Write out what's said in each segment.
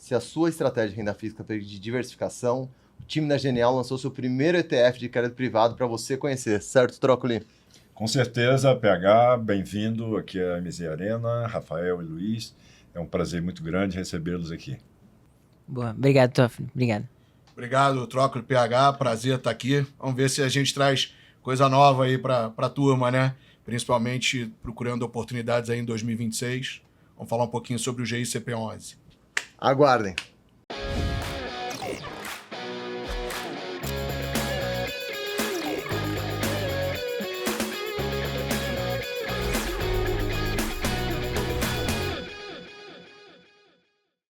se a sua estratégia de renda fixa foi de diversificação, o time da Genial lançou seu primeiro ETF de crédito privado para você conhecer, certo, Trócoli? Com certeza, PH, bem-vindo aqui à MZ Arena, Rafael e Luiz. É um prazer muito grande recebê-los aqui. Boa, obrigado, Toffoli. Obrigado. Obrigado, Trócoli, PH, prazer estar aqui. Vamos ver se a gente traz coisa nova aí para a turma, né? Principalmente procurando oportunidades aí em 2026. Vamos falar um pouquinho sobre o GICP11. Aguardem.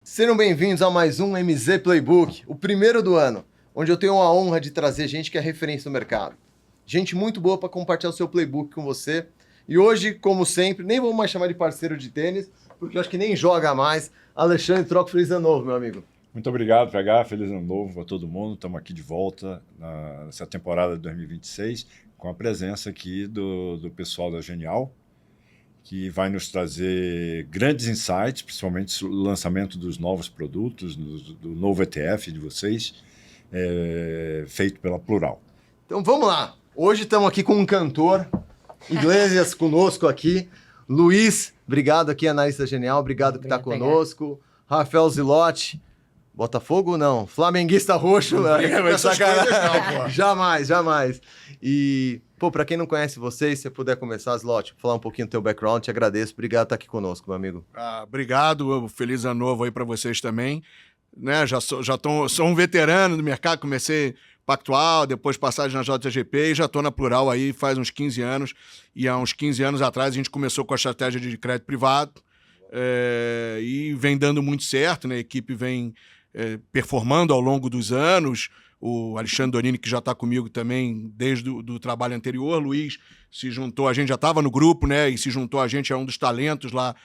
Sejam bem-vindos a mais um MZ Playbook, o primeiro do ano, onde eu tenho a honra de trazer gente que é referência no mercado. Gente muito boa para compartilhar o seu playbook com você. E hoje, como sempre, nem vou mais chamar de parceiro de tênis, porque eu acho que nem joga mais. Alexandre Trócoli, feliz ano novo, meu amigo. Muito obrigado, PH. Feliz ano novo a todo mundo. Estamos aqui de volta nessa temporada de 2026, com a presença aqui do pessoal da Genial, que vai nos trazer grandes insights, principalmente o lançamento dos novos produtos, do novo ETF de vocês, feito pela Plural. Então vamos lá. Hoje estamos aqui com um cantor, Iglesias conosco aqui. Luiz, obrigado aqui, analista Genial, obrigado que está conosco. Rafael Zilotti, Botafogo não, flamenguista roxo. Jamais, jamais. E, para quem não conhece vocês, se você puder começar, Zilotti, falar um pouquinho do teu background, te agradeço. Obrigado por estar aqui conosco, meu amigo. Obrigado, feliz ano novo aí para vocês também. Né, sou um veterano do mercado, comecei Pactual, depois passagem na JGP e já estou na Plural aí faz uns 15 anos. E há uns 15 anos atrás a gente começou com a estratégia de crédito privado e vem dando muito certo, né? A equipe vem performando ao longo dos anos. O Alexandre Donini, que já está comigo também desde o trabalho anterior, Luiz se juntou, a gente já estava no grupo, né? E se juntou a gente, é um dos talentos lá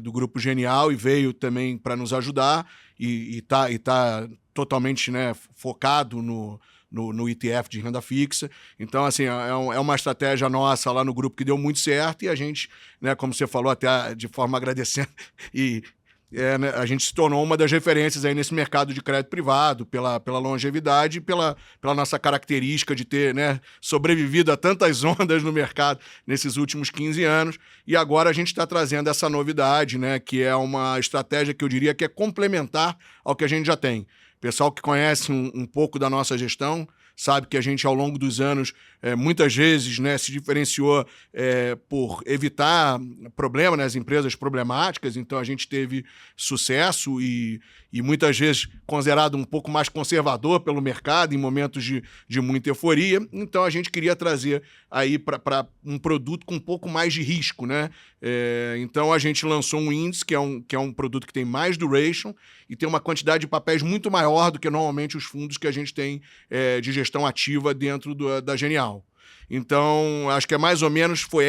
do Grupo Genial e veio também para nos ajudar e tá totalmente, né, focado no ETF de renda fixa. Então, assim, é uma estratégia nossa lá no grupo que deu muito certo e a gente, né, como você falou, até de forma agradecendo, né, a gente se tornou uma das referências aí nesse mercado de crédito privado, pela longevidade e pela nossa característica de ter, né, sobrevivido a tantas ondas no mercado nesses últimos 15 anos. E agora a gente está trazendo essa novidade, né, que é uma estratégia que eu diria que é complementar ao que a gente já tem. Pessoal que conhece um pouco da nossa gestão sabe que a gente, ao longo dos anos, muitas vezes, né, se diferenciou por evitar problemas nas empresas problemáticas. Então, a gente teve sucesso e muitas vezes considerado um pouco mais conservador pelo mercado em momentos de muita euforia. Então, a gente queria trazer aí para um produto com um pouco mais de risco, né? Então, a gente lançou um índice, que é um produto que tem mais duration e tem uma quantidade de papéis muito maior do que normalmente os fundos que a gente tem de gestão ativa dentro da Genial. Então, acho que mais ou menos foi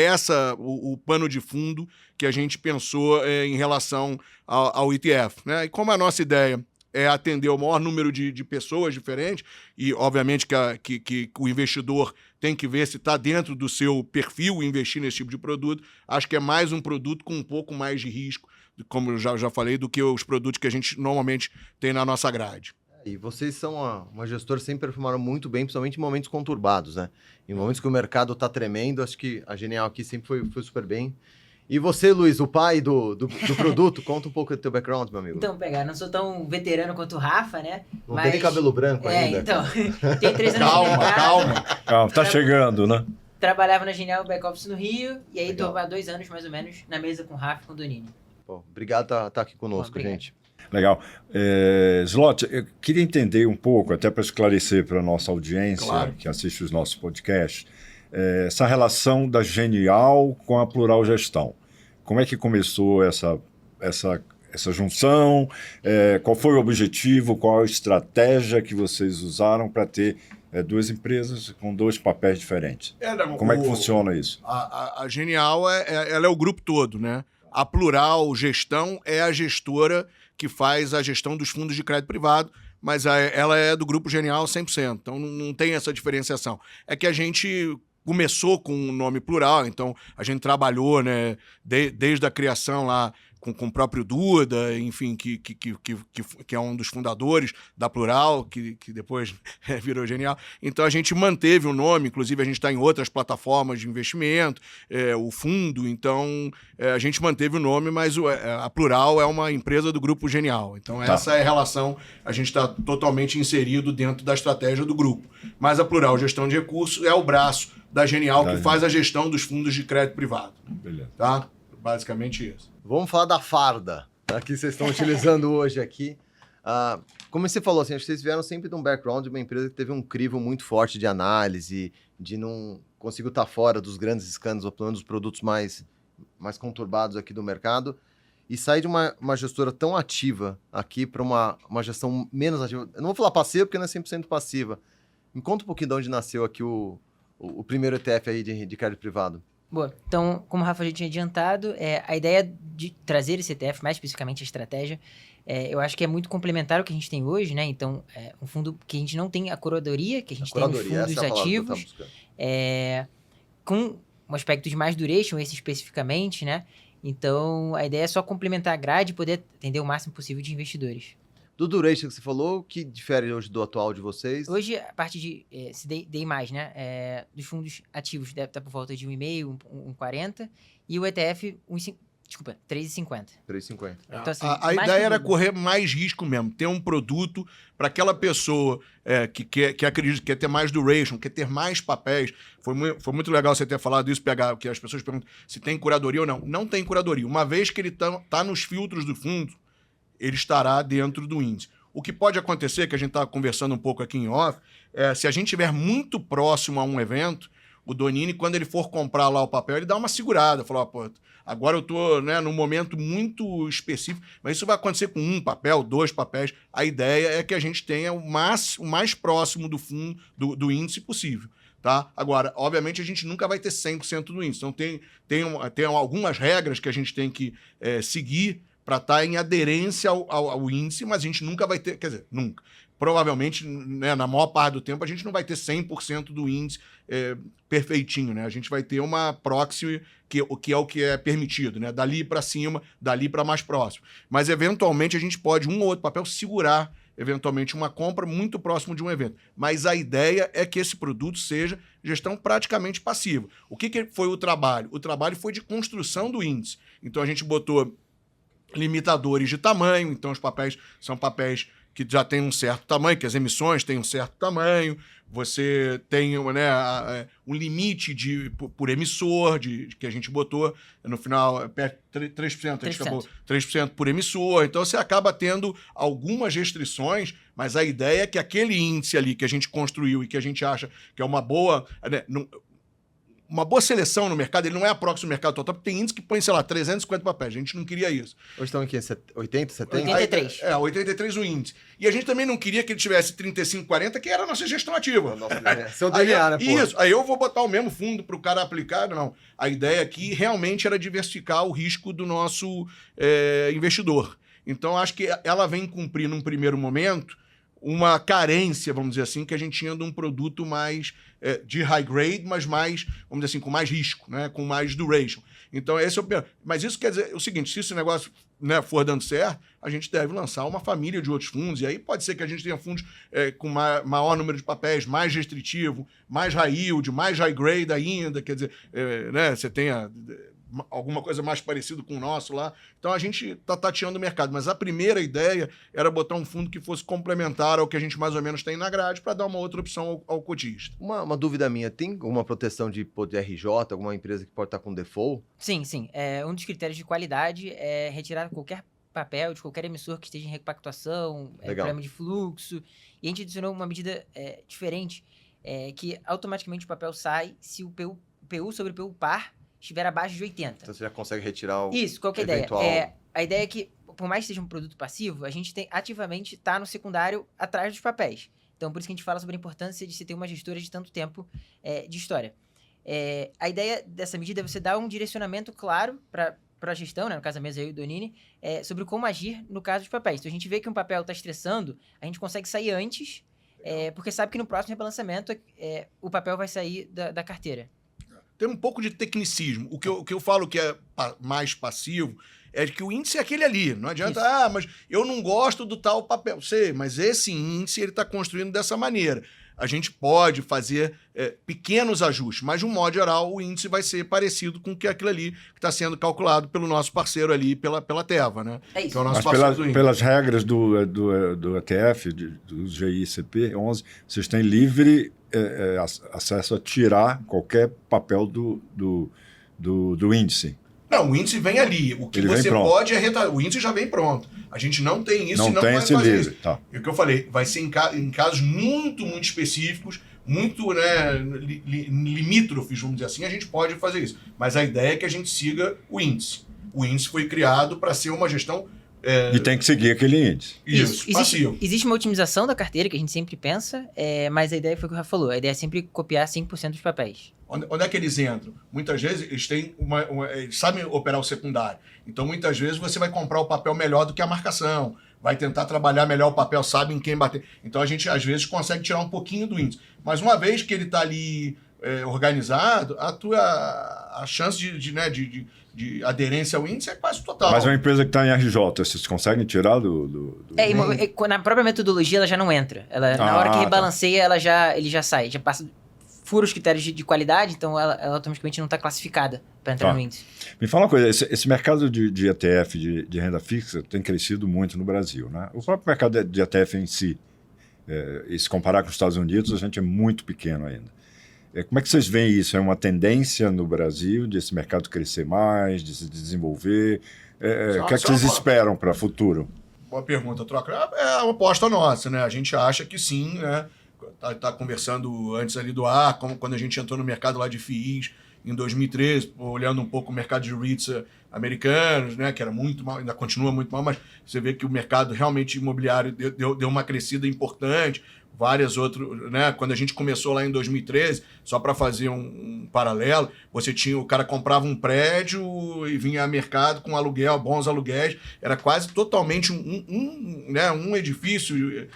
o pano de fundo que a gente pensou em relação ao ETF, né? E como a nossa ideia é atender o maior número de pessoas diferentes e, obviamente, que o investidor tem que ver se está dentro do seu perfil investir nesse tipo de produto, acho que é mais um produto com um pouco mais de risco, como eu já falei, do que os produtos que a gente normalmente tem na nossa grade. E vocês são uma gestora que sempre performaram muito bem, principalmente em momentos conturbados, né? Em momentos que o mercado está tremendo, acho que a Genial aqui sempre foi super bem. E você, Luiz, o pai do produto, conta um pouco do teu background, meu amigo. Então, não sou tão veterano quanto o Rafa, né? Não tem nem cabelo branco ainda. Então, tem 3 anos de mercado. Calma, tá chegando, né? Trabalhava na Genial Back Office no Rio, e aí estou há 2 anos, mais ou menos, na mesa com o Rafa e com o Donini. Obrigado por estar aqui conosco, gente. Legal. Zilotti, eu queria entender um pouco, até para esclarecer para a nossa audiência, que assiste os nossos podcasts, essa relação da Genial com a Plural Gestão. Como é que começou essa junção? Qual foi o objetivo? Qual a estratégia que vocês usaram para ter duas empresas com 2 papéis diferentes? Como é que funciona isso? A Genial ela é o grupo todo, né? A Plural Gestão é a gestora que faz a gestão dos fundos de crédito privado, mas ela é do Grupo Genial 100%, então não tem essa diferenciação. É que a gente começou com o nome Plural, então a gente trabalhou, né, desde a criação lá com o próprio Duda, enfim, que é um dos fundadores da Plural, que depois virou Genial. Então a gente manteve o nome, inclusive a gente está em outras plataformas de investimento, o fundo, então a gente manteve o nome, mas a Plural é uma empresa do Grupo Genial. Então essa é a relação, a gente está totalmente inserido dentro da estratégia do grupo. Mas a Plural Gestão de Recursos é o braço da Genial, que faz a gestão dos fundos de crédito privado. Beleza. Tá? Basicamente isso. Vamos falar da farda, que vocês estão utilizando hoje aqui. Como você falou, assim, acho que vocês vieram sempre de um background de uma empresa que teve um crivo muito forte de análise, de não conseguir estar fora dos grandes escândalos, ou pelo menos dos produtos mais conturbados aqui do mercado, e sair de uma gestora tão ativa aqui para uma gestão menos ativa. Eu não vou falar passiva, porque não é 100% passiva. Me conta um pouquinho de onde nasceu aqui o primeiro ETF aí de crédito privado. Boa. Então, como o Rafa já tinha adiantado, a ideia de trazer esse ETF, mais especificamente a estratégia, eu acho que é muito complementar ao que a gente tem hoje, né? Então, um fundo que a gente não tem a curadoria, que a gente tem os fundos ativos, com um aspecto de mais duration, esse especificamente, né? Então, a ideia é só complementar a grade e poder atender o máximo possível de investidores. Do duration que você falou, o que difere hoje do atual de vocês? Hoje, a parte de CDI+, né, dos fundos ativos deve estar por volta de 1,5, 1,40, e o ETF, 3,50. 3,50. Então, assim, a ideia era correr mais risco mesmo, ter um produto para aquela pessoa que acredita que quer ter mais duration, quer ter mais papéis. Foi muito legal você ter falado isso, que as pessoas perguntam se tem curadoria ou não. Não tem curadoria. Uma vez que ele tá nos filtros do fundo, ele estará dentro do índice. O que pode acontecer, que a gente estava conversando um pouco aqui em off, se a gente estiver muito próximo a um evento, o Donini, quando ele for comprar lá o papel, ele dá uma segurada, fala, pô, agora eu estou num momento muito específico, mas isso vai acontecer com um papel, 2 papéis. A ideia é que a gente tenha o mais próximo do fundo, do índice possível. Tá? Agora, obviamente, a gente nunca vai ter 100% do índice. Então, tem algumas regras que a gente tem que seguir para estar em aderência ao índice, mas a gente nunca vai ter, quer dizer, nunca. Provavelmente, né, na maior parte do tempo, a gente não vai ter 100% do índice perfeitinho, né? A gente vai ter uma proxy que é o que é permitido, né? Dali para cima, dali para mais próximo. Mas, eventualmente, a gente pode, um ou outro papel, segurar, eventualmente, uma compra muito próximo de um evento. Mas a ideia é que esse produto seja gestão praticamente passiva. O que foi o trabalho? O trabalho foi de construção do índice. Então, a gente botou limitadores de tamanho, então os papéis são papéis que já têm um certo tamanho, que as emissões têm um certo tamanho, você tem, né, um limite por emissor que a gente botou, no final, 3%, a gente acabou 3% por emissor, então você acaba tendo algumas restrições, mas a ideia é que aquele índice ali que a gente construiu e que a gente acha que é uma boa... Né, uma boa seleção no mercado, ele não é a proxy do mercado total, porque tem índice que põe, sei lá, 350 papéis. A gente não queria isso. Hoje estão aqui em 80, 70? 83. 83 o índice. E a gente também não queria que ele tivesse 35, 40, que era a nossa gestão ativa. Seu DNA, né, pô? Isso. Aí eu vou botar o mesmo fundo para o cara aplicar. Não. A ideia aqui realmente era diversificar o risco do nosso investidor. Então, acho que ela vem cumprir, num primeiro momento, uma carência, vamos dizer assim, que a gente tinha de um produto mais de high grade, mas mais, vamos dizer assim, com mais risco, né? Com mais duration. Então, esse é o... Mas isso quer dizer o seguinte, se esse negócio, né, for dando certo, a gente deve lançar uma família de outros fundos, e aí pode ser que a gente tenha fundos com maior número de papéis, mais restritivo, mais high yield, mais high grade ainda, quer dizer, né, você tenha alguma coisa mais parecida com o nosso lá. Então, a gente está tateando o mercado. Mas a primeira ideia era botar um fundo que fosse complementar ao que a gente mais ou menos tem na grade para dar uma outra opção ao cotista. Uma dúvida minha, tem alguma proteção de RJ, alguma empresa que pode estar com default? Sim. Um dos critérios de qualidade é retirar qualquer papel de qualquer emissor que esteja em repactuação, problema de fluxo. E a gente adicionou uma medida diferente, que automaticamente o papel sai se o PU sobre o PU par estiver abaixo de 80. Então você já consegue retirar o Isso, qual que é a eventual... ideia? A ideia é que, por mais que seja um produto passivo, a gente tem ativamente está no secundário atrás dos papéis. Então, por isso que a gente fala sobre a importância de se ter uma gestora de tanto tempo de história. A ideia dessa medida é você dar um direcionamento claro para a gestão, né, no caso da mesa eu e o Donini, sobre como agir no caso dos papéis. Então, a gente vê que um papel está estressando, a gente consegue sair antes, porque sabe que no próximo rebalanceamento o papel vai sair da carteira. Tem um pouco de tecnicismo. O que eu falo que é mais passivo é que o índice é aquele ali. Não adianta, mas eu não gosto do tal papel. Sei, mas esse índice ele está construindo dessa maneira. A gente pode fazer pequenos ajustes, mas de um modo geral o índice vai ser parecido com que aquilo ali que está sendo calculado pelo nosso parceiro ali, pela Teva, né? É isso. Que é o nosso Mas parceiro do índice. pelas regras do ETF, do GICP11, vocês têm livre acesso a tirar qualquer papel do índice. Não, o índice vem ali. O que Ele vem você pronto. pode é o índice já vem pronto. A gente não tem isso Não e não tem vai esse fazer livre, isso. tá. E o que eu falei, vai ser em casos muito, muito específicos, muito, né, limítrofes, vamos dizer assim, a gente pode fazer isso. Mas a ideia é que a gente siga o índice. O índice foi criado para ser uma gestão... E tem que seguir aquele índice. Isso. passivo. Existe uma otimização da carteira que a gente sempre pensa, mas a ideia foi o que o Rafa falou. A ideia é sempre copiar 5% dos papéis. Onde é que eles entram? Muitas vezes eles têm eles sabem operar o secundário. Então, muitas vezes, você vai comprar o papel melhor do que a marcação. Vai tentar trabalhar melhor o papel, sabe em quem bater. Então, a gente, às vezes, consegue tirar um pouquinho do índice. Mas uma vez que ele está ali organizado, a chance de aderência ao índice é quase total. Mas uma empresa que está em RJ, vocês conseguem tirar Na própria metodologia ela já não entra. Na hora que rebalanceia, ele já sai. Já passa... fura os critérios de qualidade, então ela automaticamente não está classificada para entrar no índice. Me fala uma coisa, esse mercado de ETF, de renda fixa, tem crescido muito no Brasil, né? O próprio mercado de ETF em si, e se comparar com os Estados Unidos, a gente é muito pequeno ainda. Como é que vocês veem isso? É uma tendência no Brasil de esse mercado crescer mais, de se desenvolver? O que é que vocês esperam para o futuro? Boa pergunta, Troca. É uma aposta nossa, né? A gente acha que sim, né? Tá conversando antes ali do ar, quando a gente entrou no mercado lá de FIIs em 2013, olhando um pouco o mercado de REITs americanos, né, que era muito mal, ainda continua muito mal, mas você vê que o mercado realmente imobiliário deu uma crescida importante, várias outras, né, quando a gente começou lá em 2013, só para fazer um paralelo, o cara comprava um prédio e vinha a mercado com aluguel, bons aluguéis, era quase totalmente um edifício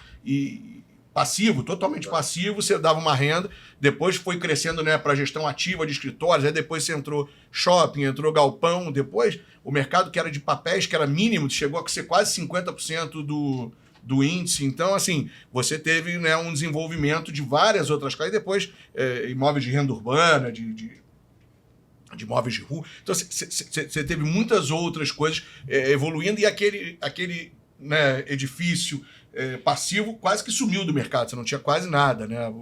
passivo, totalmente passivo, você dava uma renda, depois foi crescendo, né, para gestão ativa de escritórios, aí depois você entrou shopping, entrou galpão, depois o mercado que era de papéis, que era mínimo, chegou a ser quase 50% do índice, então assim, você teve, né, um desenvolvimento de várias outras coisas, e depois imóveis de renda urbana, de imóveis de rua, então você teve muitas outras coisas evoluindo, e aquele né, edifício passivo quase que sumiu do mercado, você não tinha quase nada, né?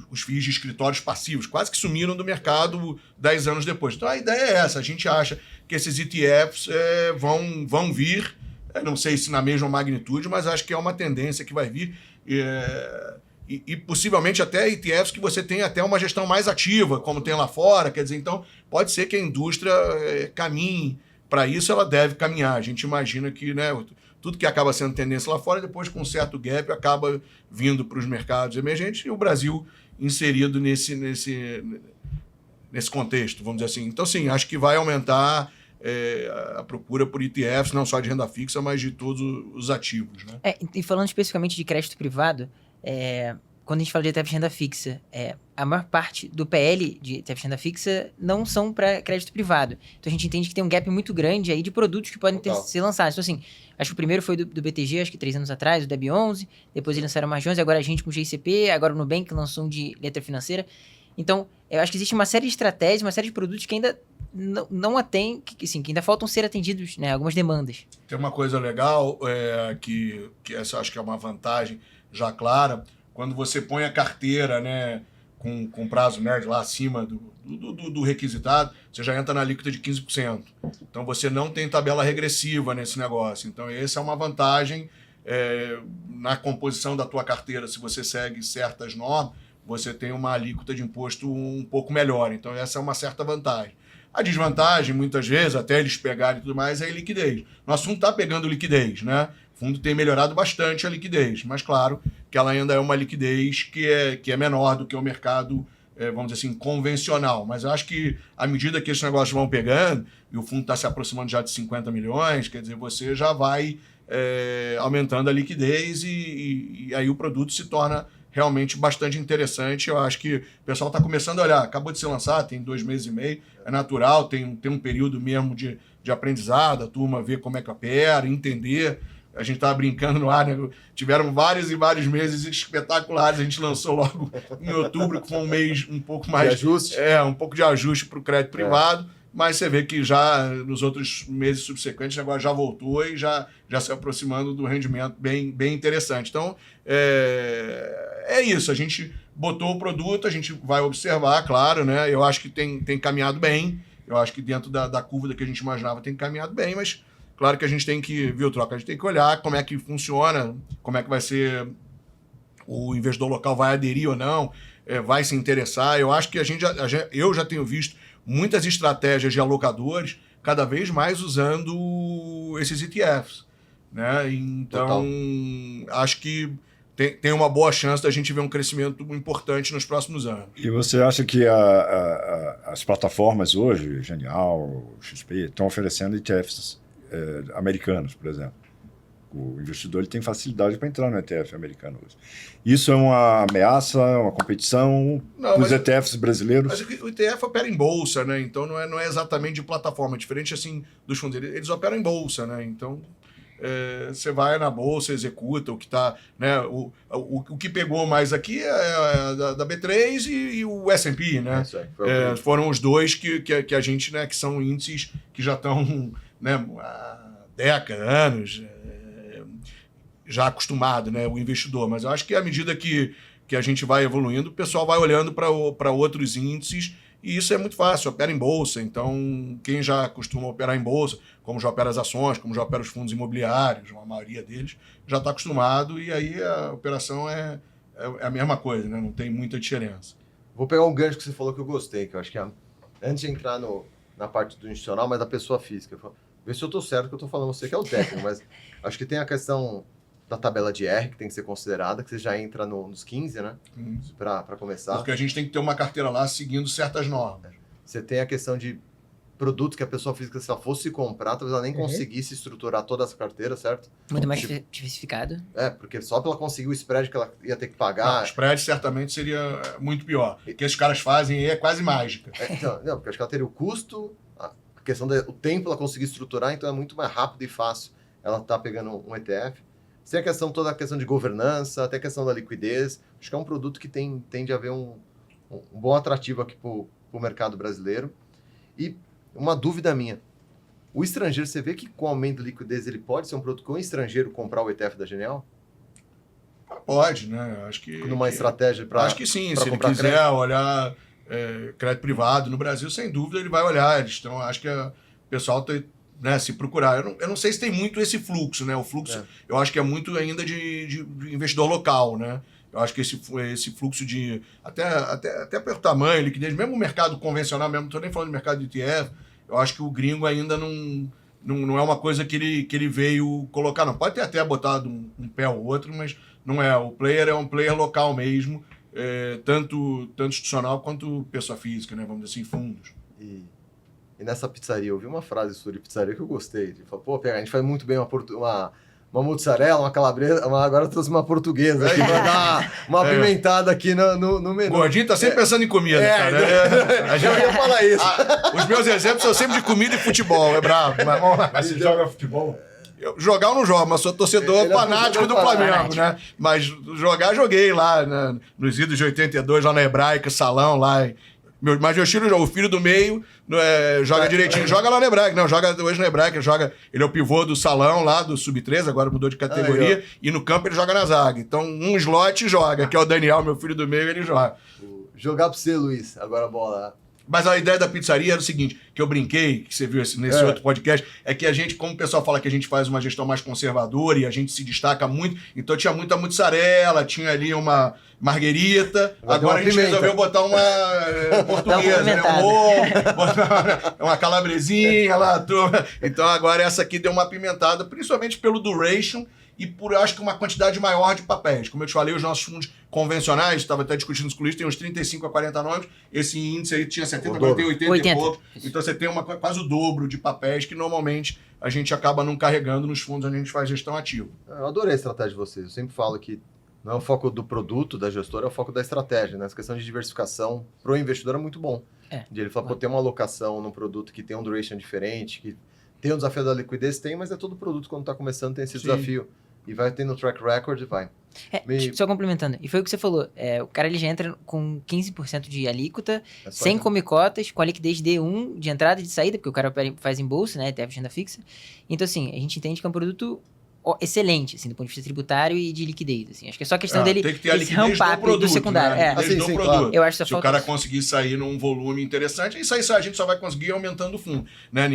Os FIIs de escritórios passivos quase que sumiram do mercado 10 anos depois. Então a ideia é essa, a gente acha que esses ETFs vão vir, não sei se na mesma magnitude, mas acho que é uma tendência que vai vir, e possivelmente até ETFs que você tem até uma gestão mais ativa, como tem lá fora, quer dizer, então pode ser que a indústria caminhe para isso, ela deve caminhar, a gente imagina que, né, tudo que acaba sendo tendência lá fora, depois com um certo gap, acaba vindo para os mercados emergentes, e o Brasil inserido nesse contexto, vamos dizer assim. Então, sim, acho que vai aumentar a procura por ETFs, não só de renda fixa, mas de todos os ativos, né? E falando especificamente de crédito privado, quando a gente fala de ETF de renda fixa, a maior parte do PL de ETF de renda fixa não são para crédito privado. Então a gente entende que tem um gap muito grande aí de produtos que podem ser lançados. Então assim, acho que o primeiro foi do BTG, acho que 3 anos atrás, o DEB11, depois eles lançaram mais 11, agora a gente com o GICP, agora o Nubank lançou um de letra financeira. Então, eu acho que existe uma série de estratégias, uma série de produtos que ainda não atendem, que ainda faltam ser atendidos, né, algumas demandas. Tem uma coisa legal, que essa acho que é uma vantagem já clara, quando você põe a carteira, né, com prazo médio lá acima do requisitado, você já entra na alíquota de 15%. Então você não tem tabela regressiva nesse negócio. Então essa é uma vantagem na composição da tua carteira. Se você segue certas normas, você tem uma alíquota de imposto um pouco melhor. Então essa é uma certa vantagem. A desvantagem, muitas vezes, até eles pegarem e tudo mais, é a liquidez. Nosso fundo está pegando liquidez, né? O fundo tem melhorado bastante a liquidez, mas claro que ela ainda é uma liquidez que é menor do que o mercado, vamos dizer assim, convencional. Mas eu acho que à medida que esses negócios vão pegando, e o fundo está se aproximando já de 50 milhões, quer dizer, você já vai aumentando a liquidez e aí o produto se torna realmente bastante interessante. Eu acho que o pessoal está começando a olhar. Acabou de ser lançado, tem 2 meses e meio. É natural, tem um período mesmo de aprendizado, a turma ver como é que opera, entender. A gente estava brincando no ar, né? Tiveram vários e vários meses espetaculares. A gente lançou logo em outubro, que foi um mês um pouco mais... De ajuste? Um pouco de ajuste para o crédito privado. Mas você vê que já nos outros meses subsequentes agora já voltou e já se aproximando do rendimento bem interessante. Então, é isso. A gente botou o produto, a gente vai observar, claro, né? Eu acho que tem caminhado bem. Eu acho que dentro da curva que a gente imaginava tem caminhado bem, mas claro que a gente tem que, viu, Troca? A gente tem que olhar como é que funciona, como é que vai ser, o investidor local vai aderir ou não, vai se interessar. Eu acho que eu já tenho visto muitas estratégias de alocadores cada vez mais usando esses ETFs, né? Então, acho que tem uma boa chance da gente ver um crescimento importante nos próximos anos. E você acha que as plataformas hoje, Genial, XP, estão oferecendo ETFs americanos, por exemplo? O investidor ele tem facilidade para entrar no ETF americano hoje. Isso é uma ameaça, uma competição dos ETFs brasileiros? Mas o ETF opera em bolsa, né? Então não é exatamente de plataforma, diferente assim dos fundos. Eles operam em bolsa, né? Então você vai na bolsa, executa o que está, né? O que pegou mais aqui é da B3 e o S&P, né? Foram os dois que a gente, né? Que são índices que já estão, né? Há décadas, anos, já acostumado, né, o investidor. Mas eu acho que à medida que a gente vai evoluindo, o pessoal vai olhando para outros índices, e isso é muito fácil, opera em bolsa. Então, quem já costuma operar em bolsa, como já opera as ações, como já opera os fundos imobiliários, a maioria deles, já está acostumado, e aí a operação é a mesma coisa, né? Não tem muita diferença. Vou pegar um gancho que você falou que eu gostei, que eu acho que antes de entrar na parte do institucional, mas da pessoa física, ver se eu estou certo que eu estou falando, você que é o técnico, mas acho que tem a questão da tabela de R que tem que ser considerada, que você já entra nos 15, né? Para começar. Porque a gente tem que ter uma carteira lá seguindo certas normas. Você tem a questão de produtos que a pessoa física, se ela fosse comprar, talvez ela nem conseguisse estruturar toda essa carteira, certo? Muito mais diversificado. Porque só para ela conseguir o spread que ela ia ter que pagar... Não, o spread certamente seria muito pior. O que esses caras fazem aí é quase mágica. Não, porque acho que ela teria o custo, a questão do tempo ela conseguir estruturar, então é muito mais rápido e fácil ela tá pegando um ETF. Tem a questão, toda a questão de governança, até a questão da liquidez. Acho que é um produto que tende a haver um bom atrativo aqui para o mercado brasileiro. E uma dúvida minha. O estrangeiro, você vê que com o aumento da liquidez ele pode ser um produto que o estrangeiro comprar o ETF da Genial? Pode, né? Acho que... Numa estratégia para... Acho que sim. Se ele quiser crédito. Olhar crédito privado no Brasil, sem dúvida ele vai olhar. Então, acho que o pessoal tem... Né, se procurar. Eu não sei se tem muito esse fluxo, né? O fluxo, eu acho que é muito ainda de investidor local, né? Eu acho que esse fluxo de... Até pelo tamanho, liquidez, mesmo o mercado convencional, mesmo, não estou nem falando de mercado de ETF, eu acho que o gringo ainda não é uma coisa que ele veio colocar, não. Pode ter até botado um pé ou outro, mas não é. O player é um player local mesmo, tanto institucional quanto pessoa física, né? Vamos dizer assim, fundos. E nessa pizzaria, eu vi uma frase sobre pizzaria que eu gostei. Ele falou, a gente faz muito bem uma mozzarella, uma calabresa, agora eu trouxe uma portuguesa aqui pra dar uma apimentada aqui no menu. Gordinho tá sempre pensando em comida, cara. Eu ia falar isso. Os meus exemplos são sempre de comida e futebol, é bravo. Mas você joga futebol? Jogar eu não jogo, mas sou torcedor fanático do Flamengo, né? Mas joguei lá, né? Nos idos de 82, lá na Hebraica, salão lá. Mas o filho do meio joga direitinho. Joga lá na Hebraica. Não, joga hoje na Hebraica. Ele é o pivô do salão lá, do Sub-13, agora mudou de categoria. E no campo ele joga na zaga. Então, um slot joga, que é o Daniel, meu filho do meio, ele joga. Jogar pra você, Luiz. Agora a bola... Mas a ideia da pizzaria era o seguinte, que eu brinquei, que você viu nesse outro podcast, é que a gente, como o pessoal fala que a gente faz uma gestão mais conservadora e a gente se destaca muito, então tinha muita mussarela, tinha ali uma marguerita, agora a gente resolveu botar uma portuguesa, né? Uma calabresinha lá, então agora essa aqui deu uma apimentada, principalmente pelo duration e por, acho que, uma quantidade maior de papéis. Como eu te falei, os nossos fundos convencionais, estava até discutindo isso com o Luiz, tem uns 35 a 40 nomes, esse índice aí tinha 70, agora tem 80 e pouco. Então você tem quase o dobro de papéis que normalmente a gente acaba não carregando nos fundos onde a gente faz gestão ativa. Eu adorei a estratégia de vocês. Eu sempre falo que Não é o foco do produto, da gestora, é o foco da estratégia, né? Essa questão de diversificação para o investidor é muito bom. De ele falar, pô, tem uma alocação num produto que tem um duration diferente, que tem o desafio da liquidez, tem, mas é todo produto quando está começando tem esse desafio. E vai tendo track record e vai. Só complementando, e foi o que você falou, o cara ele já entra com 15% de alíquota, sem comicotas, com a liquidez D1 de entrada e de saída, porque o cara faz em bolsa, né, ETF renda fixa. Então, assim, a gente entende que é um produto excelente, assim, do ponto de vista tributário e de liquidez, assim. Acho que é só questão dele tem que ter a liquidez do produto, do secundário. Né? A liquidez do produto. Claro. Eu acho que se o cara conseguir sair num volume interessante, isso aí a gente só vai conseguir aumentando o fundo, né?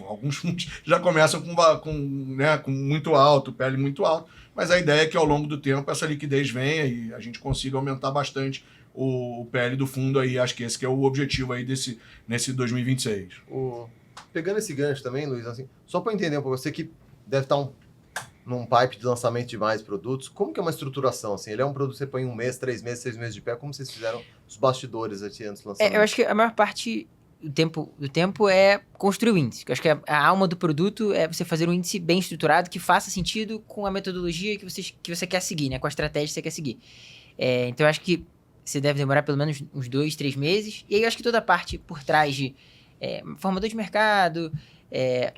Alguns fundos já começam com muito alto, PL muito alto, mas a ideia é que ao longo do tempo essa liquidez venha e a gente consiga aumentar bastante o PL do fundo aí. Acho que esse que é o objetivo aí nesse 2026. Pegando esse gancho também, Luiz, assim, só para entender um pouco, você que deve estar num pipe de lançamento de mais produtos. Como que é uma estruturação? Assim? Ele é um produto que você põe 1 mês, 3 meses, 6 meses de pé? Como vocês fizeram os bastidores aqui antes do lançamento? Eu acho que a maior parte do tempo é construir o índice. Eu acho que a alma do produto é você fazer um índice bem estruturado que faça sentido com a metodologia que você quer seguir, né? Com a estratégia que você quer seguir. Então eu acho que você deve demorar pelo menos uns 2, 3 meses. E aí eu acho que toda a parte por trás de formador de mercado...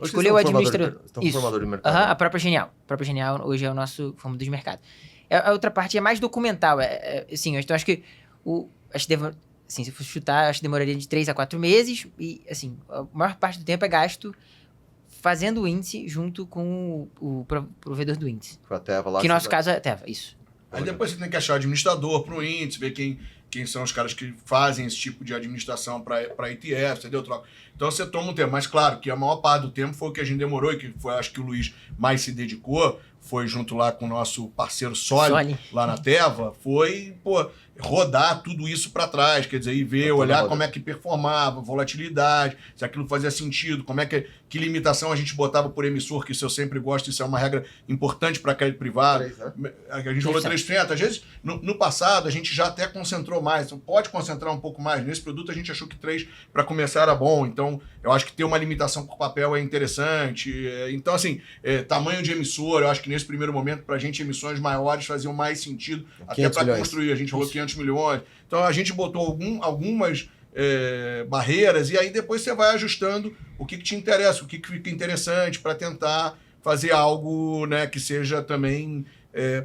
escolher o administrador. Formador de mercado. A própria Genial. A própria Genial hoje é o nosso formador de mercado. A outra parte é mais documental. Assim, então acho que se eu fosse chutar, acho que demoraria de 3 a 4 meses. E, assim, a maior parte do tempo é gasto fazendo o índice junto com o provedor do índice. Com a Teva lá. Que no nosso caso é a Teva, isso. Aí depois você tem que achar administrador para o índice, ver quem são os caras que fazem esse tipo de administração para ETF, entendeu? Então você toma um tempo. Mas claro que a maior parte do tempo foi o que a gente demorou e que foi, acho que o Luiz mais se dedicou, foi junto lá com o nosso parceiro Soli. Lá na Teva, foi, rodar tudo isso para trás, quer dizer, e ver, olhar como é que performava, volatilidade, se aquilo fazia sentido, que limitação a gente botava por emissor, que isso eu sempre gosto, isso é uma regra importante para crédito privado. 3, né? A gente falou 3%, às vezes, no passado, a gente já até concentrou mais, então pode concentrar um pouco mais. Nesse produto, a gente achou que 3 para começar era bom, então eu acho que ter uma limitação por papel é interessante. Então, assim, tamanho de emissor, eu acho que nesse primeiro momento, para a gente, emissões maiores faziam mais sentido, até para construir. A gente falou 500 milhões. Então, a gente botou algumas barreiras e aí depois você vai ajustando o que te interessa, o que fica interessante para tentar fazer algo, né, que seja também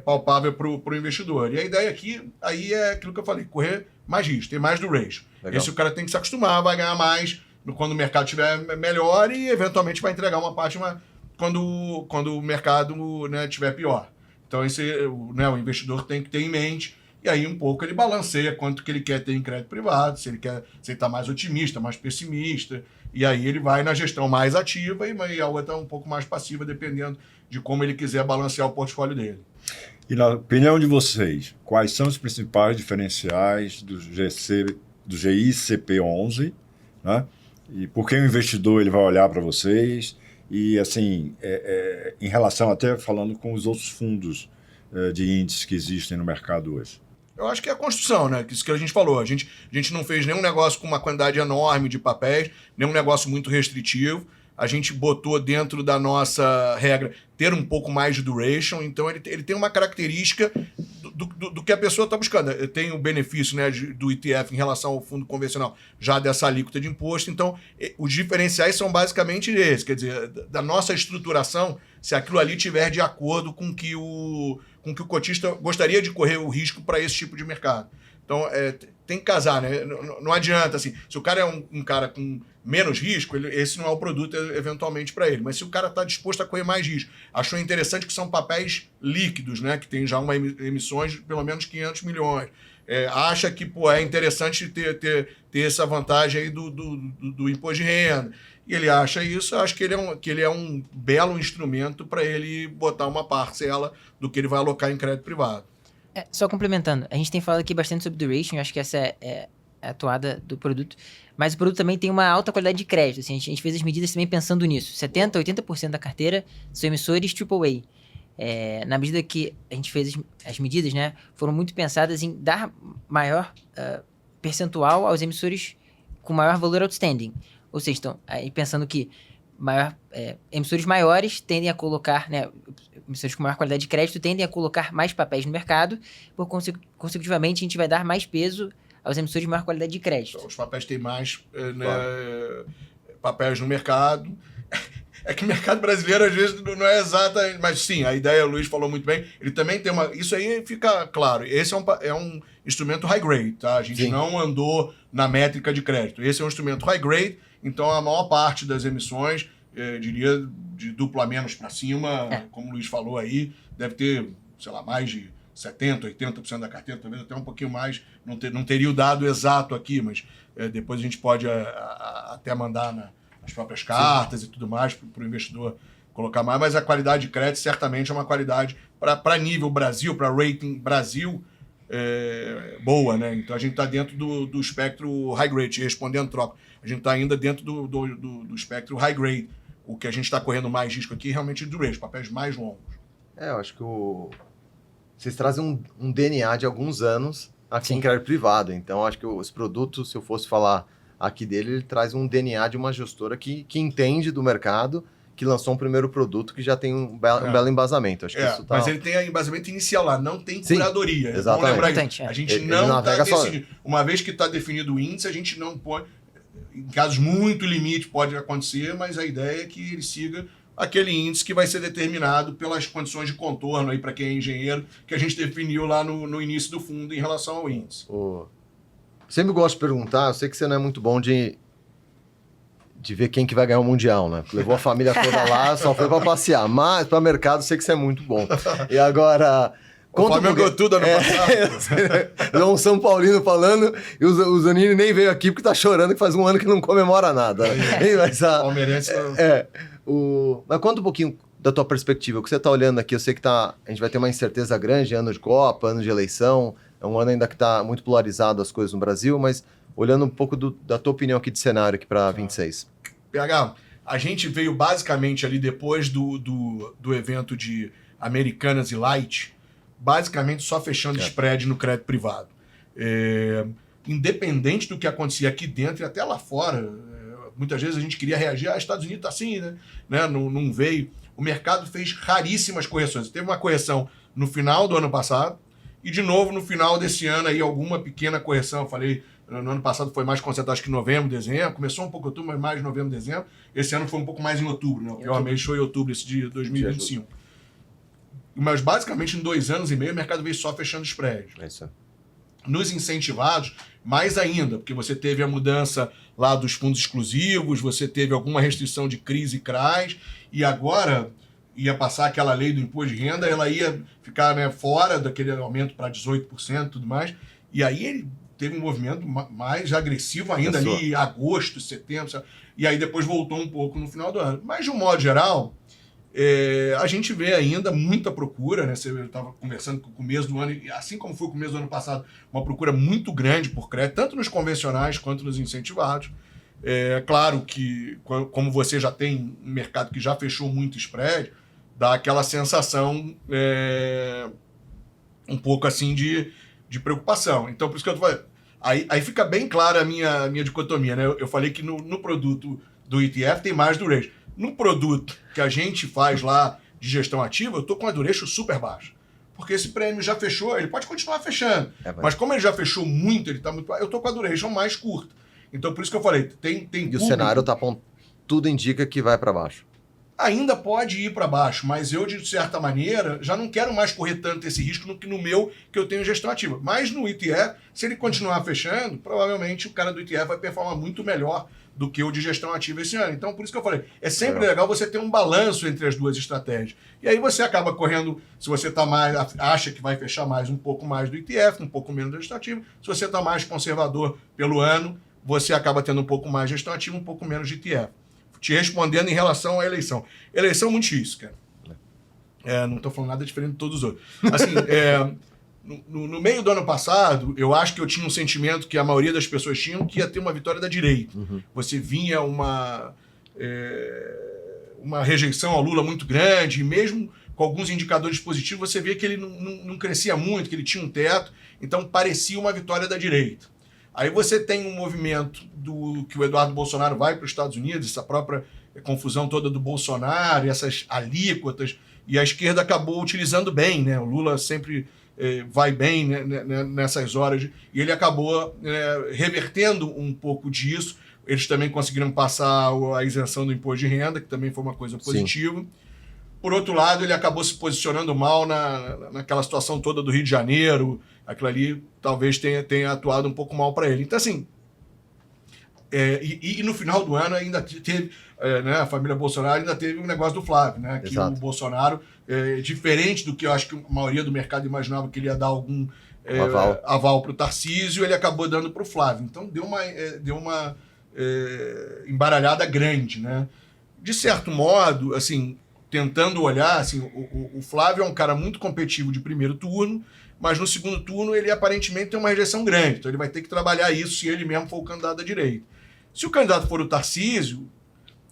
palpável para o investidor. E a ideia aqui aí é aquilo que eu falei, correr mais risco, ter mais duration. Esse o cara tem que se acostumar, vai ganhar mais quando o mercado estiver melhor e eventualmente vai entregar uma parte quando o mercado, né, estiver pior. Então o investidor tem que ter em mente. E aí um pouco ele balanceia quanto que ele quer ter em crédito privado, se ele está mais otimista, mais pessimista. E aí ele vai na gestão mais ativa e a outra um pouco mais passiva, dependendo de como ele quiser balancear o portfólio dele. E na opinião de vocês, quais são os principais diferenciais do GICP11, né? E por que o investidor ele vai olhar para vocês? E assim, em relação até falando com os outros fundos de índices que existem no mercado hoje. Eu acho que é a construção, né? Isso que a gente falou. A gente não fez nenhum negócio com uma quantidade enorme de papéis, nenhum negócio muito restritivo. A gente botou dentro da nossa regra ter um pouco mais de duration. Então, ele tem uma característica do que a pessoa está buscando. Tem o benefício, né, do ETF em relação ao fundo convencional, já dessa alíquota de imposto. Então, os diferenciais são basicamente esses. Quer dizer, da nossa estruturação, se aquilo ali tiver de acordo com que o cotista gostaria de correr o risco para esse tipo de mercado. Então, tem que casar, né? Não adianta, assim, se o cara é um cara com menos risco, esse não é o produto eventualmente para ele. Mas se o cara está disposto a correr mais risco, achou interessante que são papéis líquidos, né? Que tem já uma emissões de pelo menos 500 milhões. Acha que é interessante ter essa vantagem aí do imposto de renda. E ele acha isso, acho que ele é um belo instrumento para ele botar uma parcela do que ele vai alocar em crédito privado. Só complementando, a gente tem falado aqui bastante sobre duration, eu acho que essa é a toada do produto, mas o produto também tem uma alta qualidade de crédito, assim, a gente fez as medidas também pensando nisso, 70%, 80% da carteira são emissores AAA. Na medida que a gente fez as medidas, né, foram muito pensadas em dar maior percentual aos emissores com maior valor outstanding. Ou seja, então, aí pensando que emissores maiores tendem a colocar, né, emissores com maior qualidade de crédito tendem a colocar mais papéis no mercado, consecutivamente a gente vai dar mais peso aos emissores de maior qualidade de crédito. Então, os papéis têm mais papéis no mercado. É que o mercado brasileiro, às vezes, não é exata, mas sim, a ideia, o Luiz falou muito bem, ele também tem uma... Isso aí fica claro, esse é um instrumento high grade, tá? A gente não andou na métrica de crédito. Esse é um instrumento high grade, então a maior parte das emissões, diria, de duplo a menos para cima, como o Luiz falou aí, deve ter, sei lá, mais de 70%, 80% da carteira, talvez até um pouquinho mais, não teria o dado exato aqui, mas depois a gente pode até mandar as próprias cartas e tudo mais para o investidor colocar mais, mas a qualidade de crédito certamente é uma qualidade para nível Brasil, para rating Brasil, boa, né? Então a gente está dentro do espectro high grade, respondendo troca. A gente está ainda dentro do espectro high grade. O que a gente está correndo mais risco aqui realmente é duration, papéis mais longos. Eu acho que vocês trazem um DNA de alguns anos aqui Sim. em crédito privado. Então, acho que os produtos, se eu fosse falar aqui dele, ele traz um DNA de uma gestora que entende do mercado, que lançou um primeiro produto que já tem um belo embasamento. Acho que isso tá... Mas ele tem embasamento inicial lá, não tem Sim, curadoria. exatamente. Vamos lembrar Importante, isso. é. A gente Ele não está navega só- decidindo. Uma vez que está definido o índice, a gente não pode... Em casos muito limite pode acontecer, mas a ideia é que ele siga aquele índice que vai ser determinado pelas condições de contorno aí para quem é engenheiro, que a gente definiu lá no início do fundo em relação ao índice. Sempre gosto de perguntar, eu sei que você não é muito bom de ver quem que vai ganhar o Mundial, né? Levou a família toda lá, só foi para passear. Mas para mercado, eu sei que você é muito bom. E agora... O Flamengo ganhou tudo ano passado. Um São Paulino falando, e o Zanini nem veio aqui porque tá chorando que faz um ano que não comemora nada. Né? Mas Palmeirense... Mas conta um pouquinho da tua perspectiva, o que você tá olhando aqui, eu sei que a gente vai ter uma incerteza grande, ano de Copa, ano de eleição, é um ano ainda que tá muito polarizado as coisas no Brasil, mas olhando um pouco da tua opinião aqui de cenário aqui para 26. PH, a gente veio basicamente ali depois do evento de Americanas e Light, basicamente só fechando spread no crédito privado. Independente do que acontecia aqui dentro e até lá fora, muitas vezes a gente queria reagir, Estados Unidos tá assim, né? Não veio. O mercado fez raríssimas correções. Teve uma correção no final do ano passado e, de novo, no final desse ano, aí, alguma pequena correção. Eu falei, no ano passado foi mais concentrado, acho que novembro, dezembro. Começou um pouco em outubro, mas mais novembro, dezembro. Esse ano foi um pouco mais em outubro, né? O pior mês foi em outubro, esse de 2025. Mas, basicamente, em 2 anos e meio, o mercado veio só fechando spread. É isso. Nos incentivados, mais ainda, porque você teve a mudança lá dos fundos exclusivos, você teve alguma restrição de crise e CRAs, e agora ia passar aquela lei do imposto de renda, ela ia ficar, né, fora daquele aumento para 18% e tudo mais, e aí ele teve um movimento mais agressivo ainda ali em agosto, setembro, sabe? E aí depois voltou um pouco no final do ano. Mas, de um modo geral... a gente vê ainda muita procura, né? Você estava conversando com o começo do ano, e assim como foi o começo do ano passado, uma procura muito grande por crédito, tanto nos convencionais quanto nos incentivados. Claro que, como você já tem um mercado que já fechou muito spread, dá aquela sensação um pouco assim de preocupação. Então, por isso que eu tô falando, aí fica bem clara a minha dicotomia, né? Eu falei que no produto do ETF tem mais duration. No produto que a gente faz lá de gestão ativa, eu estou com a duration super baixa. Porque esse prêmio já fechou, ele pode continuar fechando. Mas como ele já fechou muito, ele está muito baixo, eu estou com a duration mais curta. Então, por isso que eu falei, tem E o cenário tá tudo indica que vai para baixo. Ainda pode ir para baixo, mas eu, de certa maneira, já não quero mais correr tanto esse risco no que no meu, que eu tenho gestão ativa. Mas no ETF, se ele continuar fechando, provavelmente o cara do ETF vai performar muito melhor do que o de gestão ativa esse ano. Então, por isso que eu falei, é sempre legal você ter um balanço entre as duas estratégias. E aí você acaba correndo, se você tá acha que vai fechar mais, um pouco mais do ETF, um pouco menos da gestão ativa. Se você está mais conservador pelo ano, você acaba tendo um pouco mais de gestão ativa, um pouco menos de ETF. Te respondendo em relação à eleição. Eleição é muito difícil, cara. Não estou falando nada diferente de todos os outros. Assim, no meio do ano passado, eu acho que eu tinha um sentimento que a maioria das pessoas tinham, que ia ter uma vitória da direita. Você vinha uma rejeição ao Lula muito grande, e mesmo com alguns indicadores positivos, você via que ele não crescia muito, que ele tinha um teto, então parecia uma vitória da direita. Aí você tem um movimento do que o Eduardo Bolsonaro vai para os Estados Unidos, essa própria confusão toda do Bolsonaro, essas alíquotas, e a esquerda acabou utilizando bem, né? O Lula sempre vai bem, né, nessas horas, e ele acabou revertendo um pouco disso. Eles também conseguiram passar a isenção do imposto de renda, que também foi uma coisa positiva. Sim. Por outro lado, ele acabou se posicionando mal naquela situação toda do Rio de Janeiro. Aquilo ali talvez tenha atuado um pouco mal para ele. Então, assim, e no final do ano ainda teve, né, a família Bolsonaro ainda teve um negócio do Flávio, né? Que o Bolsonaro, diferente do que eu acho que a maioria do mercado imaginava que ele ia dar algum aval para o Tarcísio, ele acabou dando para o Flávio. Então, deu uma embaralhada grande, né? De certo modo, assim, tentando olhar, assim, o Flávio é um cara muito competitivo de primeiro turno, mas no segundo turno ele aparentemente tem uma rejeição grande, então ele vai ter que trabalhar isso se ele mesmo for o candidato da direita. Se o candidato for o Tarcísio,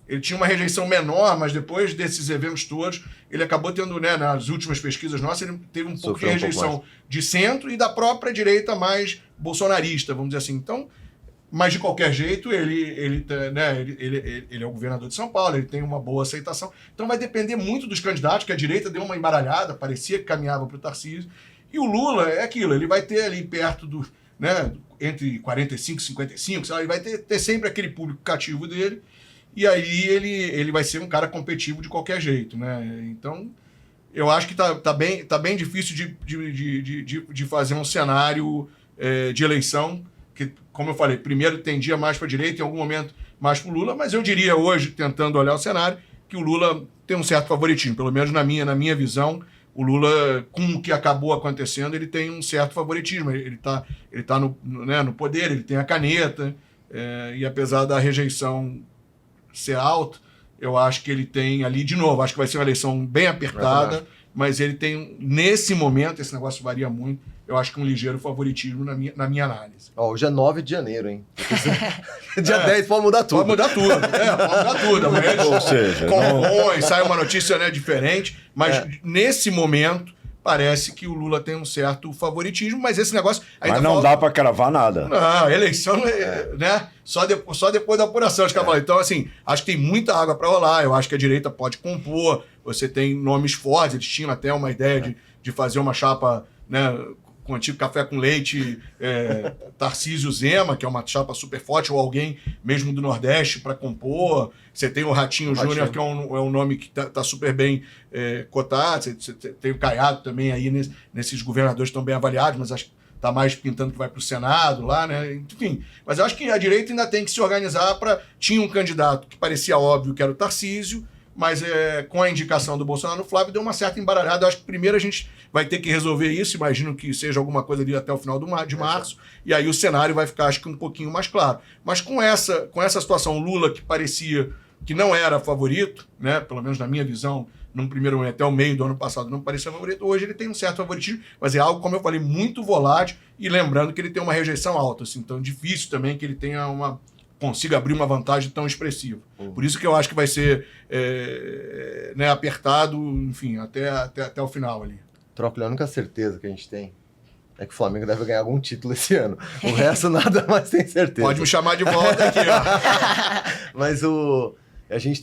ele tinha uma rejeição menor, mas depois desses eventos todos, ele acabou tendo, né, nas últimas pesquisas nossas, ele teve um pouco de rejeição de centro e da própria direita mais bolsonarista, vamos dizer assim. Então, mas de qualquer jeito, ele é o governador de São Paulo, ele tem uma boa aceitação. Então vai depender muito dos candidatos, que a direita deu uma embaralhada, parecia que caminhava para o Tarcísio. E o Lula é aquilo, ele vai ter ali perto do, né, entre 45 e 55, sei lá, ele vai ter sempre aquele público cativo dele, e aí ele vai ser um cara competitivo de qualquer jeito, né? Então, eu acho que tá bem difícil de fazer um cenário de eleição, que, como eu falei, primeiro tendia mais para a direita, em algum momento mais para o Lula, mas eu diria hoje, tentando olhar o cenário, que o Lula tem um certo favoritismo, pelo menos na minha visão. O Lula, com o que acabou acontecendo, ele tem um certo favoritismo. Ele tá no poder, ele tem a caneta, e apesar da rejeição ser alta, eu acho que ele tem ali, de novo, acho que vai ser uma eleição bem apertada, mas ele tem, nesse momento, esse negócio varia muito, eu acho que um ligeiro favoritismo na minha análise. Hoje é 9 de janeiro, hein? Dia 10 pode mudar tudo. Pode mudar tudo. Pode mudar tudo. Amanhã, ou seja, sai uma notícia, né, diferente, mas nesse momento parece que o Lula tem um certo favoritismo, mas esse negócio... Mas não dá para cravar nada. Não, a eleição, né? Só depois da apuração, acho que Então, assim, acho que tem muita água para rolar, eu acho que a direita pode compor, você tem nomes fortes, eles tinham até uma ideia de fazer uma chapa, né, com o antigo café com leite, Tarcísio Zema, que é uma chapa super forte, ou alguém mesmo do Nordeste para compor. Você tem o Ratinho Júnior, que é um nome que tá super bem cotado. Você tem o Caiado também aí, nesses governadores que estão bem avaliados, mas acho que está mais pintando que vai para o Senado lá, né? Enfim, mas eu acho que a direita ainda tem que se organizar para... Tinha um candidato que parecia óbvio que era o Tarcísio, mas com a indicação do Bolsonaro no Flávio deu uma certa embaralhada. Eu acho que primeiro a gente vai ter que resolver isso, imagino que seja alguma coisa ali até o final de março, e aí o cenário vai ficar, acho que, um pouquinho mais claro. Mas com essa situação, o Lula, que parecia que não era favorito, né, pelo menos na minha visão, num primeiro momento, até o meio do ano passado, não parecia favorito, hoje ele tem um certo favoritismo, mas é algo, como eu falei, muito volátil, e lembrando que ele tem uma rejeição alta, assim, então difícil também que ele consiga abrir uma vantagem tão expressiva. Por isso que eu acho que vai ser apertado, enfim, até o final ali. Troca, a única certeza que a gente tem é que o Flamengo deve ganhar algum título esse ano. O resto nada mais tem certeza. Pode me chamar de volta aqui, ó. Mas a gente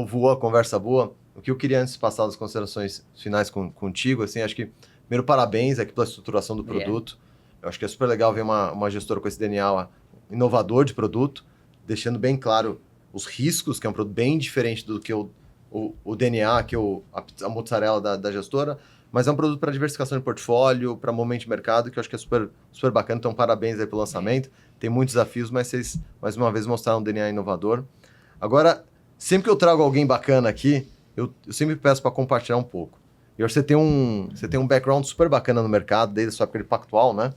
voou a conversa boa. O que eu queria antes de passar as considerações finais contigo, assim, acho que, primeiro, parabéns aqui pela estruturação do produto. Eu acho que é super legal ver uma gestora com esse DNA inovador de produto, deixando bem claro os riscos, que é um produto bem diferente do que o DNA, que é a mozzarella da gestora, mas é um produto para diversificação de portfólio, para momento de mercado, que eu acho que é super, super bacana. Então, parabéns aí pelo lançamento. Tem muitos desafios, mas vocês, mais uma vez, mostraram um DNA inovador. Agora, sempre que eu trago alguém bacana aqui, eu sempre peço para compartilhar um pouco. E hoje você tem um background super bacana no mercado, desde a sua época de Pactual, né?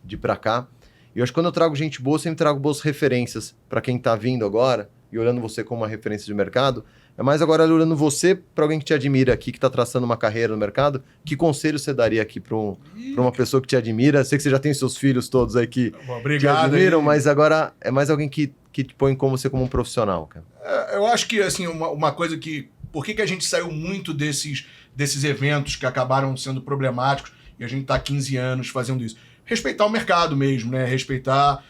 De pra cá. E hoje, quando eu trago gente boa, eu sempre trago boas referências para quem está vindo agora e olhando você como uma referência de mercado. É mais agora olhando você para alguém que te admira aqui, que está traçando uma carreira no mercado. Que conselho você daria aqui para uma pessoa que te admira? Sei que você já tem seus filhos todos aí que te admiram, mas agora é mais alguém que te põe como você como um profissional, cara. Eu acho que, assim, uma coisa que... Por que a gente saiu muito desses eventos que acabaram sendo problemáticos e a gente está há 15 anos fazendo isso? respeitar o mercado mesmo, né? Respeitar,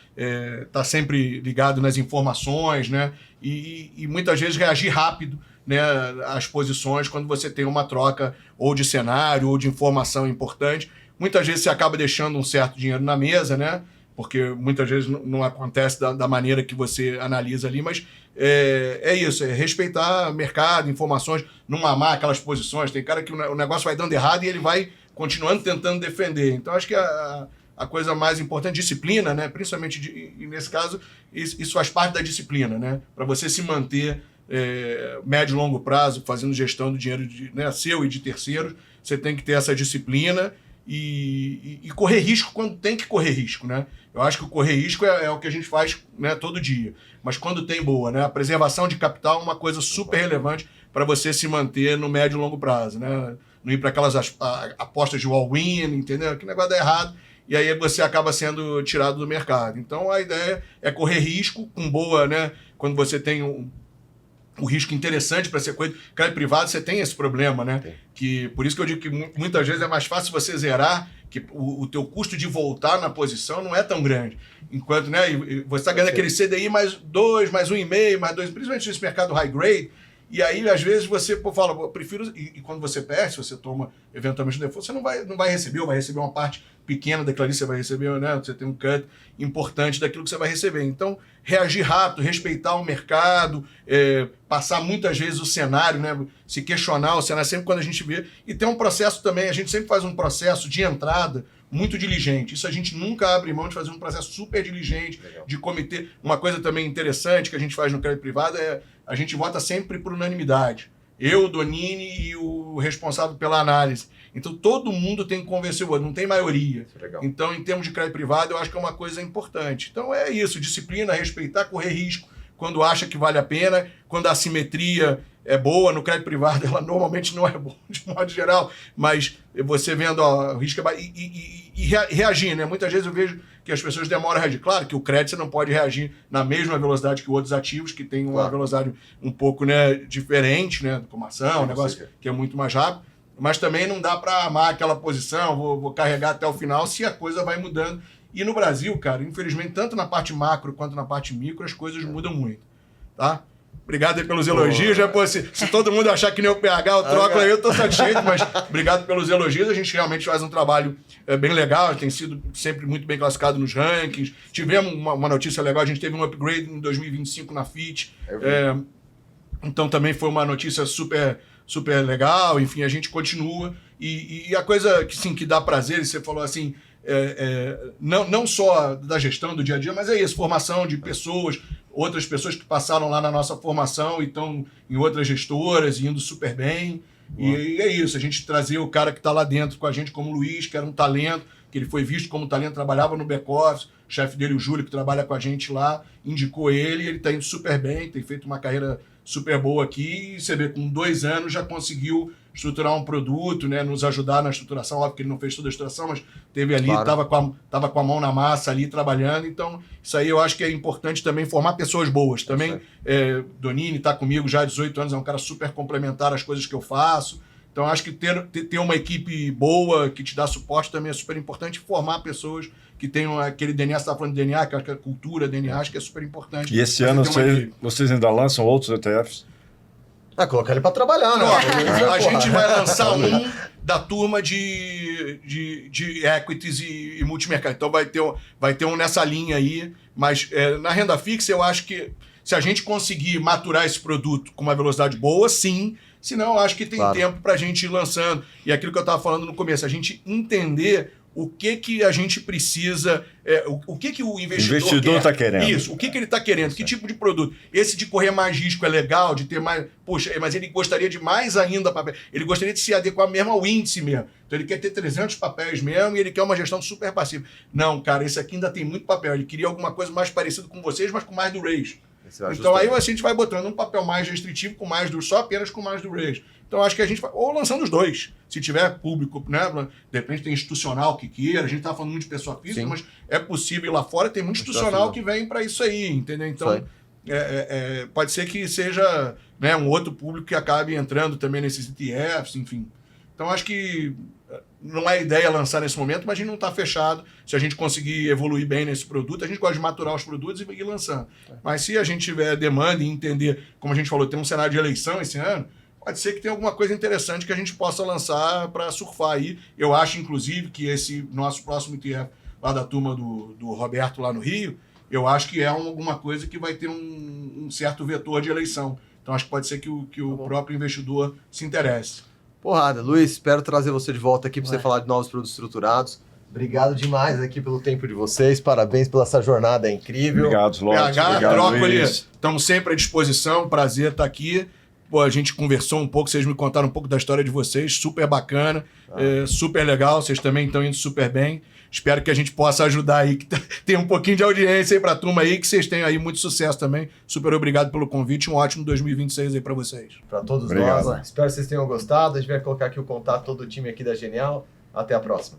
tá sempre ligado nas informações, né? E muitas vezes reagir rápido, né, às posições quando você tem uma troca ou de cenário ou de informação importante. Muitas vezes você acaba deixando um certo dinheiro na mesa, né? Porque muitas vezes não acontece da maneira que você analisa ali, mas é isso, é respeitar mercado, informações, não mamar aquelas posições. Tem cara que o negócio vai dando errado e ele vai continuando tentando defender. Então, acho que a coisa mais importante, disciplina, né? Principalmente, e nesse caso, isso faz parte da disciplina, né? Para você se manter médio e longo prazo, fazendo gestão do dinheiro né, seu e de terceiros, você tem que ter essa disciplina e correr risco quando tem que correr risco, né? Eu acho que o correr risco é o que a gente faz, né, todo dia. Mas quando tem boa, né? A preservação de capital é uma coisa super relevante para você se manter no médio e longo prazo, né? Não ir para aquelas apostas de all-in, entendeu? Que negócio dá errado. E aí você acaba sendo tirado do mercado. Então a ideia é correr risco com boa, né? Quando você tem um risco interessante para ser coisa. Crédito privado, você tem esse problema, né? Por isso que eu digo que muitas vezes é mais fácil você zerar, que o teu custo de voltar na posição não é tão grande. Enquanto, né, você está ganhando aquele CDI mais 2, mais 1,5, mais 2, principalmente nesse mercado high grade. E aí, às vezes, você fala, eu prefiro. E quando você perde, se você toma eventualmente um default, você não vai receber, ou vai receber uma parte pequena daquilo ali, você vai receber, né? Você tem um cut importante daquilo que você vai receber. Então, reagir rápido, respeitar o mercado, passar muitas vezes o cenário, né? Se questionar o cenário sempre quando a gente vê. E tem um processo também, a gente sempre faz um processo de entrada muito diligente. Isso a gente nunca abre mão de fazer um processo super diligente, legal, de comitê. Uma coisa também interessante que a gente faz no crédito privado é a gente vota sempre por unanimidade. Eu, o Donini e o responsável pela análise. Então todo mundo tem que convencer o outro, não tem maioria. Então, em termos de crédito privado, eu acho que é uma coisa importante. Então é isso, disciplina, respeitar, correr risco quando acha que vale a pena, quando a assimetria é boa. No crédito privado ela normalmente não é boa de modo geral, mas você vendo o risco e reagir, né? Muitas vezes eu vejo que as pessoas demoram a reagir. Claro que o crédito você não pode reagir na mesma velocidade que outros ativos, que tem uma velocidade um pouco, né, diferente, né? Como ação, um negócio que é muito mais rápido. Mas também não dá para amar aquela posição, vou carregar até o final, se a coisa vai mudando. E no Brasil, cara, infelizmente, tanto na parte macro quanto na parte micro, as coisas mudam muito, tá? Obrigado aí pelos elogios. Já, pô, se todo mundo achar que nem o PH, eu troco aí, eu tô satisfeito, mas obrigado pelos elogios. A gente realmente faz um trabalho bem legal, tem sido sempre muito bem classificado nos rankings. Tivemos uma notícia legal, a gente teve um upgrade em 2025 na Fitch. Então também foi uma notícia super legal. Enfim, a gente continua. E a coisa que, sim, que dá prazer, você falou assim, não só da gestão do dia a dia, mas é isso, formação de pessoas, outras pessoas que passaram lá na nossa formação e estão em outras gestoras e indo super bem. E é isso, a gente trazer o cara que está lá dentro com a gente, como o Luiz, que era um talento, que ele foi visto como talento, trabalhava no back-office, o chefe dele, o Júlio, que trabalha com a gente lá, indicou ele, e ele está indo super bem, tem feito uma carreira super boa aqui, e você vê, com 2 anos já conseguiu estruturar um produto, né, nos ajudar na estruturação. Óbvio que ele não fez toda a estruturação, mas teve ali, estava com a mão na massa ali, trabalhando. Então, isso aí eu acho que é importante também, formar pessoas boas. Também, Donini está comigo já há 18 anos, é um cara super complementar às coisas que eu faço. Então, acho que ter uma equipe boa que te dá suporte também é super importante. Formar pessoas que tenham aquele DNA, você está falando de DNA, que acho que a cultura, DNA, acho que é super importante. E esse ano vocês ainda lançam outros ETFs? Colocar ele para trabalhar, né? A gente vai lançar um da turma de equities e multimercado. Então vai ter um nessa linha aí, mas na renda fixa eu acho que se a gente conseguir maturar esse produto com uma velocidade boa, sim. Senão eu acho que tem tempo para a gente ir lançando. E aquilo que eu estava falando no começo, a gente entender o que a gente precisa, o que o investidor está querendo. Isso, o que ele está querendo, que tipo de produto. Esse de correr mais risco é legal, de ter mais... Poxa, mas ele gostaria de mais ainda papel. Ele gostaria de se adequar mesmo ao índice mesmo. Então ele quer ter 300 papéis mesmo e ele quer uma gestão super passiva. Não, cara, esse aqui ainda tem muito papel. Ele queria alguma coisa mais parecida com vocês, mas com mais duration. Então aí a gente vai botando um papel mais restritivo, com mais só apenas com mais duration. Então acho que a gente vai, ou lançando os dois, se tiver público, né? De repente tem institucional que queira, a gente tá falando muito de pessoa física, mas é possível ir lá fora, tem muito institucional que vem para isso aí, entendeu? Então pode ser que seja, né, um outro público que acabe entrando também nesses ETFs, enfim. Então acho que não é ideia lançar nesse momento, mas a gente não está fechado. Se a gente conseguir evoluir bem nesse produto, a gente gosta de maturar os produtos e ir lançando. Mas se a gente tiver demanda e entender, como a gente falou, tem um cenário de eleição esse ano, pode ser que tenha alguma coisa interessante que a gente possa lançar para surfar aí. Eu acho, inclusive, que esse nosso próximo ETF, lá da turma do Roberto, lá no Rio, eu acho que é alguma coisa que vai ter um certo vetor de eleição. Então, acho que pode ser que o próprio investidor se interesse. Porrada. Luiz, espero trazer você de volta aqui para você falar de novos produtos estruturados. Obrigado demais aqui pelo tempo de vocês. Parabéns pela essa jornada incrível. Obrigado, Slot. PH, Trócoli, estamos sempre à disposição. Prazer estar aqui. Pô, a gente conversou um pouco, vocês me contaram um pouco da história de vocês. Super bacana, super legal. Vocês também estão indo super bem. Espero que a gente possa ajudar aí, que tem um pouquinho de audiência aí para a turma aí, que vocês tenham aí muito sucesso também. Super obrigado pelo convite. Um ótimo 2026 aí para vocês. Para todos Obrigado. nós. Espero que vocês tenham gostado. A gente vai colocar aqui o contato todo o time aqui da Genial. Até a próxima.